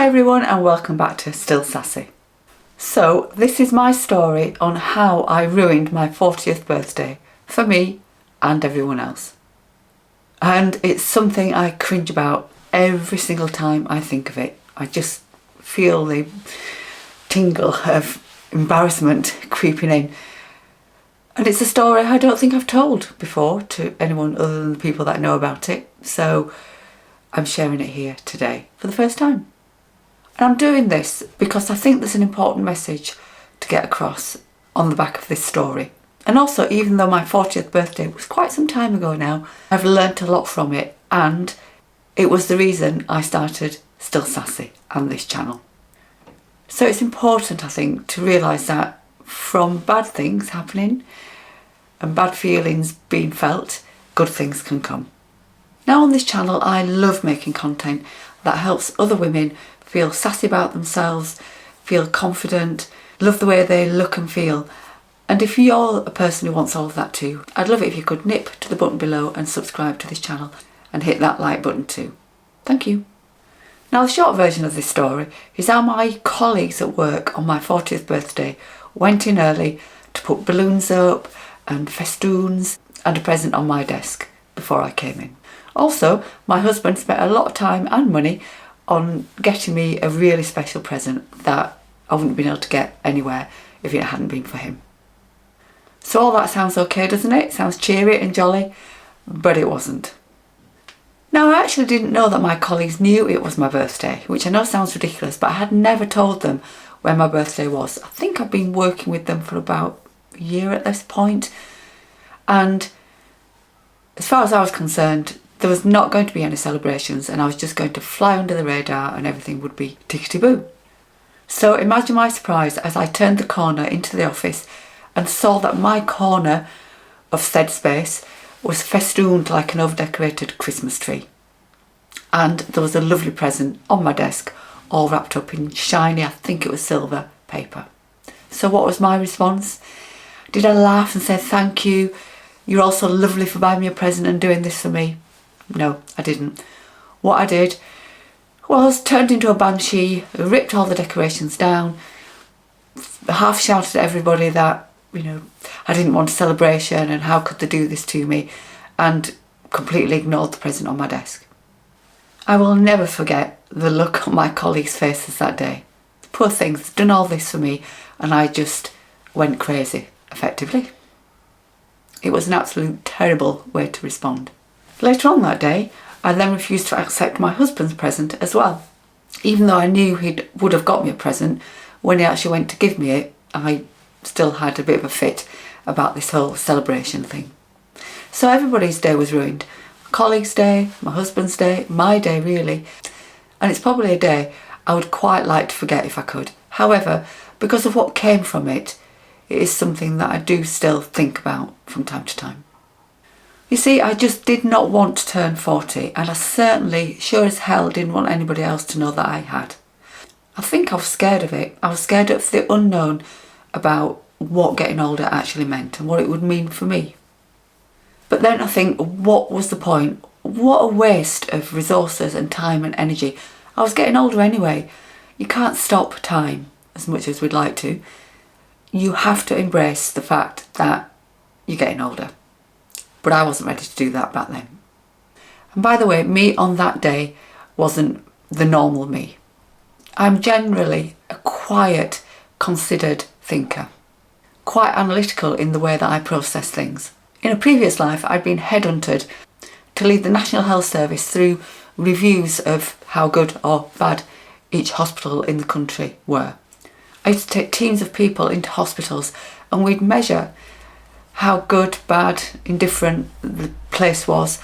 Hi everyone and welcome back to Still Sassy. So this is my story on how I ruined my 40th birthday for me and everyone else. And it's something I cringe about every single time I think of it. I just feel the tingle of embarrassment creeping in. And it's a story I don't think I've told before to anyone other than the people that know about it. So I'm sharing it here today for the first time. And I'm doing this because I think there's an important message to get across on the back of this story. And also, even though my 40th birthday was quite some time ago now, I've learnt a lot from it, and it was the reason I started Still Sassy and this channel. So it's important, I think, to realise that from bad things happening and bad feelings being felt, good things can come. Now on this channel, I love making content that helps other women feel sassy about themselves, feel confident, love the way they look and feel. And if you're a person who wants all of that too, I'd love it if you could nip to the button below and subscribe to this channel and hit that like button too. Thank you. Now the short version of this story is how my colleagues at work on my 40th birthday went in early to put balloons up and festoons and a present on my desk before I came in. Also, my husband spent a lot of time and money on getting me a really special present that I wouldn't have been able to get anywhere if it hadn't been for him. So all that sounds okay, doesn't it? Sounds cheery and jolly, but it wasn't. Now I actually didn't know that my colleagues knew it was my birthday, which I know sounds ridiculous, but I had never told them when my birthday was. I think I've been working with them for about a year at this point, and as far as I was concerned, there was not going to be any celebrations and I was just going to fly under the radar and everything would be tickety-boo. So imagine my surprise as I turned the corner into the office and saw that my corner of said space was festooned like an over-decorated Christmas tree. And there was a lovely present on my desk, all wrapped up in shiny, I think it was silver, paper. So what was my response? Did I laugh and say thank you? You're also lovely for buying me a present and doing this for me. No, I didn't. What I did was turned into a banshee, ripped all the decorations down, half shouted at everybody that, I didn't want a celebration and how could they do this to me, and completely ignored the present on my desk. I will never forget the look on my colleagues' faces that day. Poor things, done all this for me and I just went crazy, effectively. It was an absolute terrible way to respond. Later on that day, I then refused to accept my husband's present as well. Even though I knew he would have got me a present, when he actually went to give me it, I still had a bit of a fit about this whole celebration thing. So everybody's day was ruined. My colleague's day, my husband's day, my day really. And it's probably a day I would quite like to forget if I could. However, because of what came from it, it is something that I do still think about from time to time. You see, I just did not want to turn 40 and I certainly sure as hell didn't want anybody else to know that I had. I think I was scared of it. I was scared of the unknown about what getting older actually meant and what it would mean for me. But then I think, what was the point? What a waste of resources and time and energy. I was getting older anyway. You can't stop time as much as we'd like to. You have to embrace the fact that you're getting older. But I wasn't ready to do that back then. And by the way, me on that day wasn't the normal me. I'm generally a quiet, considered thinker. Quite analytical in the way that I process things. In a previous life, I'd been headhunted to lead the National Health Service through reviews of how good or bad each hospital in the country were. I used to take teams of people into hospitals and we'd measure how good, bad, indifferent the place was,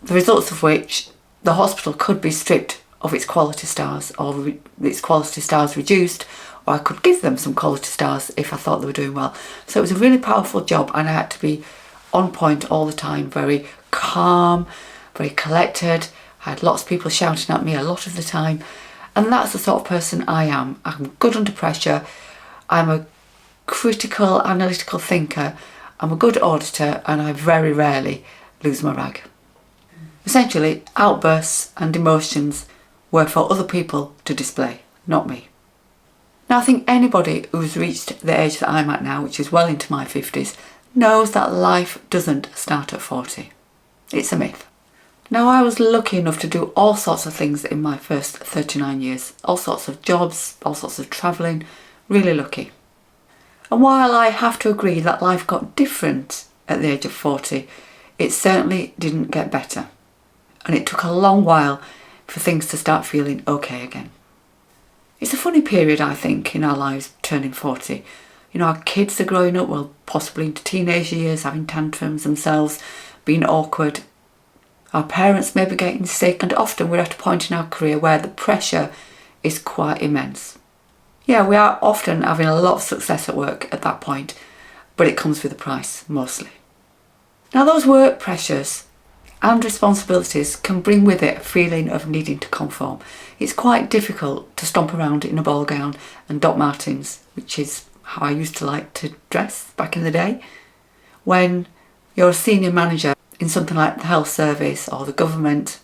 the results of which the hospital could be stripped of its quality stars or its quality stars reduced, or I could give them some quality stars if I thought they were doing well. So it was a really powerful job and I had to be on point all the time, very calm, very collected. I had lots of people shouting at me a lot of the time, and that's the sort of person I am. I'm good under pressure, I'm a critical, analytical thinker, I'm a good auditor, and I very rarely lose my rag. Essentially, outbursts and emotions were for other people to display, not me. Now, I think anybody who's reached the age that I'm at now, which is well into my 50s, knows that life doesn't start at 40. It's a myth. Now, I was lucky enough to do all sorts of things in my first 39 years. All sorts of jobs, all sorts of travelling. Really lucky. And while I have to agree that life got different at the age of 40, it certainly didn't get better. And it took a long while for things to start feeling okay again. It's a funny period, I think, in our lives, turning 40. You know, our kids are growing up, well, possibly into teenage years, having tantrums themselves, being awkward. Our parents may be getting sick, and often we're at a point in our career where the pressure is quite immense. Yeah, we are often having a lot of success at work at that point, but it comes with a price, mostly. Now, those work pressures and responsibilities can bring with it a feeling of needing to conform. It's quite difficult to stomp around in a ball gown and Doc Martens, which is how I used to like to dress back in the day, when you're a senior manager in something like the health service or the government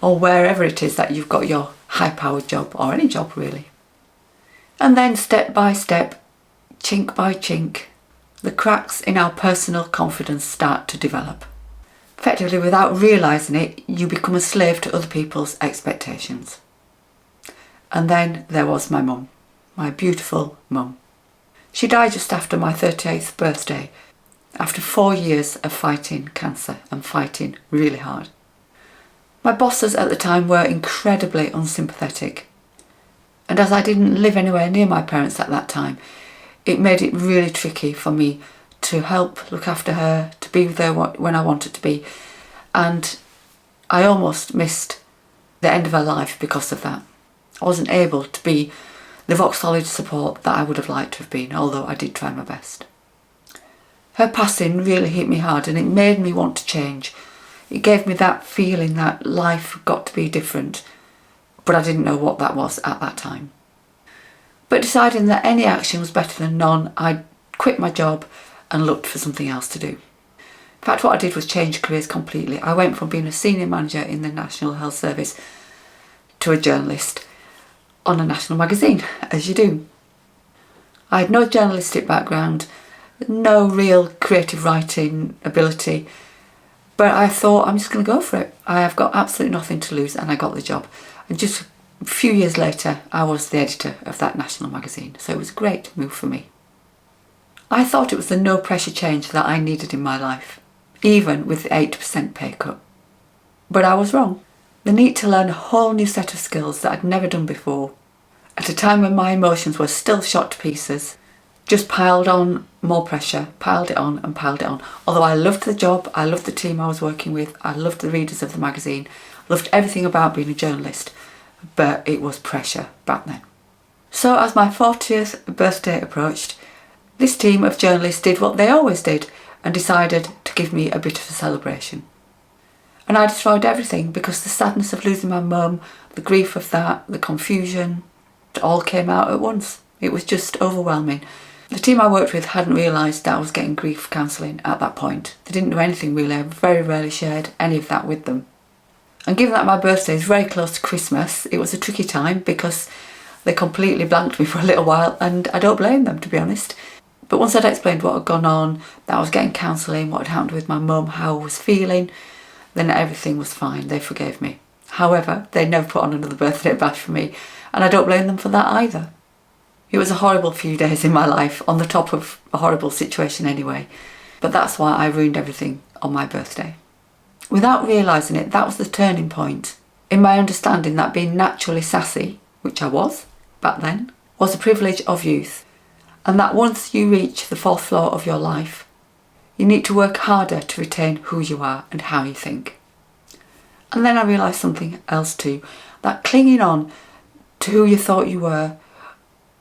or wherever it is that you've got your high-powered job, or any job really. And then step by step, chink by chink, the cracks in our personal confidence start to develop. Effectively, without realising it, you become a slave to other people's expectations. And then there was my mum, my beautiful mum. She died just after my 38th birthday, after 4 years of fighting cancer and fighting really hard. My bosses at the time were incredibly unsympathetic. And as I didn't live anywhere near my parents at that time, it made it really tricky for me to help look after her, to be with her when I wanted to be. And I almost missed the end of her life because of that. I wasn't able to be the rock solid support that I would have liked to have been, although I did try my best. Her passing really hit me hard, and it made me want to change. It gave me that feeling that life got to be different, but I didn't know what that was at that time. But deciding that any action was better than none, I quit my job and looked for something else to do. In fact, what I did was change careers completely. I went from being a senior manager in the National Health Service to a journalist on a national magazine, as you do. I had no journalistic background, no real creative writing ability, but I thought, I'm just going to go for it. I have got absolutely nothing to lose, and I got the job. And just a few years later, I was the editor of that national magazine, so it was a great move for me. I thought it was the no-pressure change that I needed in my life, even with the 8% pay cut. But I was wrong. The need to learn a whole new set of skills that I'd never done before, at a time when my emotions were still shot to pieces, just piled on more pressure, piled it on and piled it on. Although I loved the job, I loved the team I was working with, I loved the readers of the magazine, loved everything about being a journalist, but it was pressure back then. So as my 40th birthday approached, this team of journalists did what they always did and decided to give me a bit of a celebration. And I destroyed everything because the sadness of losing my mum, the grief of that, the confusion, it all came out at once. It was just overwhelming. The team I worked with hadn't realised that I was getting grief counselling at that point. They didn't know anything really. I very rarely shared any of that with them. And given that my birthday is very close to Christmas, it was a tricky time because they completely blanked me for a little while, and I don't blame them, to be honest. But once I'd explained what had gone on, that I was getting counselling, what had happened with my mum, how I was feeling, then everything was fine. They forgave me. However, they never put on another birthday bash for me, and I don't blame them for that either. It was a horrible few days in my life, on the top of a horrible situation anyway. But that's why I ruined everything on my birthday. Without realising it, that was the turning point in my understanding that being naturally sassy, which I was back then, was a privilege of youth. And that once you reach the fourth floor of your life, you need to work harder to retain who you are and how you think. And then I realised something else too, that clinging on to who you thought you were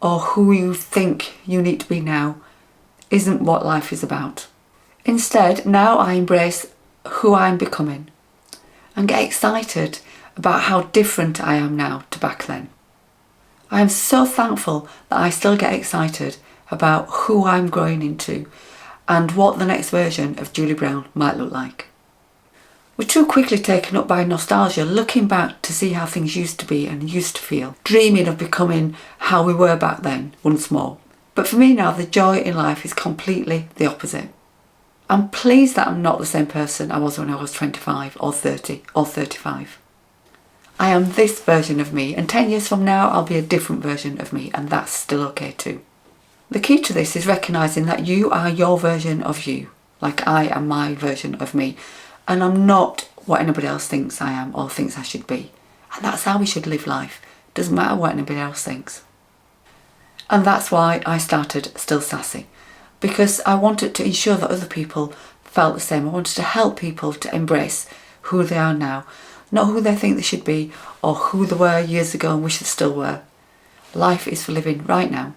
or who you think you need to be now isn't what life is about. Instead, now I embrace who I'm becoming and get excited about how different I am now to back then. I am so thankful that I still get excited about who I'm growing into and what the next version of Julie Brown might look like. We're too quickly taken up by nostalgia, looking back to see how things used to be and used to feel, dreaming of becoming how we were back then once more. But for me now, the joy in life is completely the opposite. I'm pleased that I'm not the same person I was when I was 25 or 30 or 35. I am this version of me, and 10 years from now I'll be a different version of me, and that's still okay too. The key to this is recognising that you are your version of you, like I am my version of me, and I'm not what anybody else thinks I am or thinks I should be. And that's how we should live life. Doesn't matter what anybody else thinks. And that's why I started Still Sassy, because I wanted to ensure that other people felt the same. I wanted to help people to embrace who they are now, not who they think they should be or who they were years ago and wish they still were. Life is for living right now.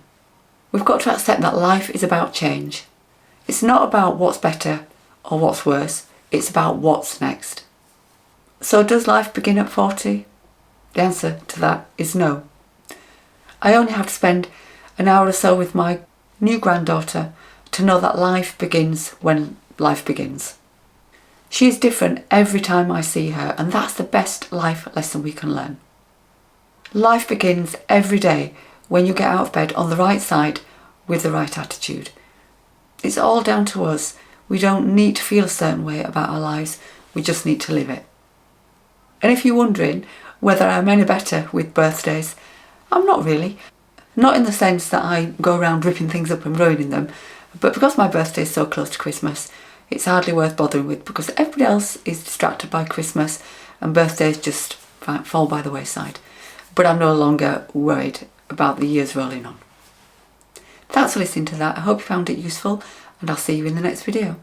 We've got to accept that life is about change. It's not about what's better or what's worse, it's about what's next. So does life begin at 40? The answer to that is no. I only have to spend an hour or so with my new granddaughter to know that life begins when life begins. She is different every time I see her, and that's the best life lesson we can learn. Life begins every day when you get out of bed on the right side with the right attitude. It's all down to us. We don't need to feel a certain way about our lives, we just need to live it. And if you're wondering whether I'm any better with birthdays, I'm not really. Not in the sense that I go around ripping things up and ruining them, but because my birthday is so close to Christmas, it's hardly worth bothering with, because everybody else is distracted by Christmas and birthdays just fall by the wayside. But I'm no longer worried about the years rolling on. Thanks for listening to that. I hope you found it useful, and I'll see you in the next video.